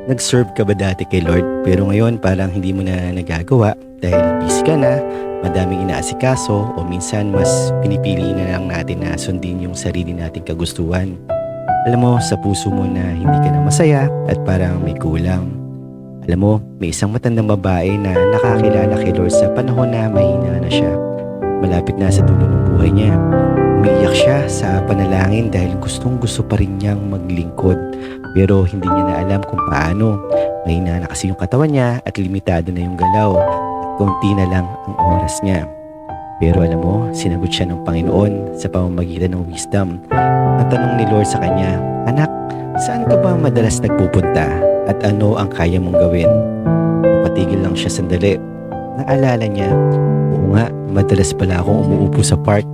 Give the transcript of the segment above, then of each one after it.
Nag-serve ka ba dati kay Lord pero ngayon parang hindi mo na nagagawa dahil busy ka na, madaming inaasikaso o minsan mas pinipili na lang natin na sundin yung sarili nating kagustuhan. Alam mo sa puso mo na hindi ka na masaya at parang may kulang. Alam mo, may isang matandang babae na nakakilala kay Lord sa panahon na mahina na siya. Malapit na sa dulo ng buhay niya. Umiiyak siya sa panalangin dahil gustong gusto pa rin niyang maglingkod pero hindi niya na alam kung paano. Mahina na kasi yung katawan niya at limitado na yung galaw at konti na lang ang oras niya. Pero alam mo, sinagot siya ng Panginoon sa pamamagitan ng wisdom. Ang tanong ni Lord sa kanya, "Anak, saan ka ba madalas nagpupunta at ano ang kaya mong gawin?" Patigil lang siya sandali. Naalala niya, oo nga, madalas pala akong umuupo sa park.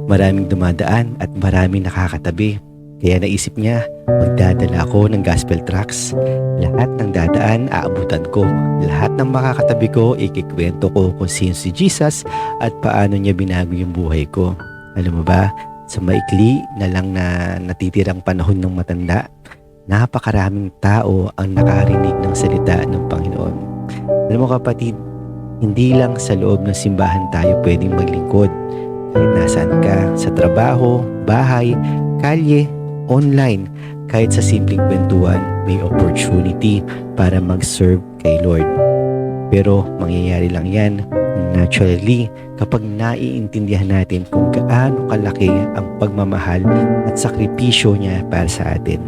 Maraming dumadaan at maraming nakakatabi. Kaya naisip niya, magdadala ako ng gospel tracts. Lahat ng dadaan, aabutan ko. Lahat ng makakatabi ko, ikikwento ko kung sino si Jesus at paano niya binago yung buhay ko. Alam mo ba, sa maikli na lang na natitirang panahon ng matanda, napakaraming tao ang nakarinig ng salita ng Panginoon. Alam mo kapatid, hindi lang sa loob ng simbahan tayo pwedeng maglingkod. Kahit nasaan ka, sa trabaho, bahay, kalye, online, kahit sa simpleng kwentuhan, may opportunity para mag-serve kay Lord. Pero mangyayari lang yan naturally kapag naiintindihan natin kung gaano kalaki ang pagmamahal at sakripisyo niya para sa atin.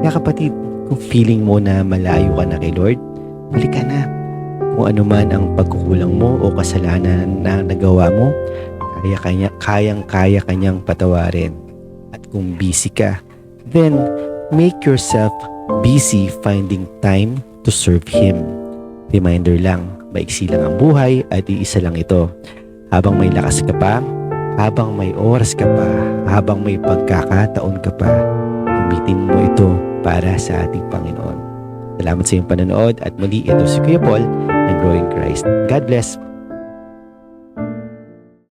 Kaya kapatid, kung feeling mo na malayo ka na kay Lord, balik ka na. Kung ano man ang pagkukulang mo o kasalanan na nagawa mo, kayang-kaya kanyang patawarin. At kung busy ka, then make yourself busy finding time to serve Him. Reminder lang, maiksi lang ang buhay at iisa lang ito. Habang may lakas ka pa, habang may oras ka pa, habang may pagkakataon ka pa, gamitin mo ito para sa ating Panginoon. Salamat sa iyong panonood at muli ito si Kuya Paul ng Growing Christ. God bless.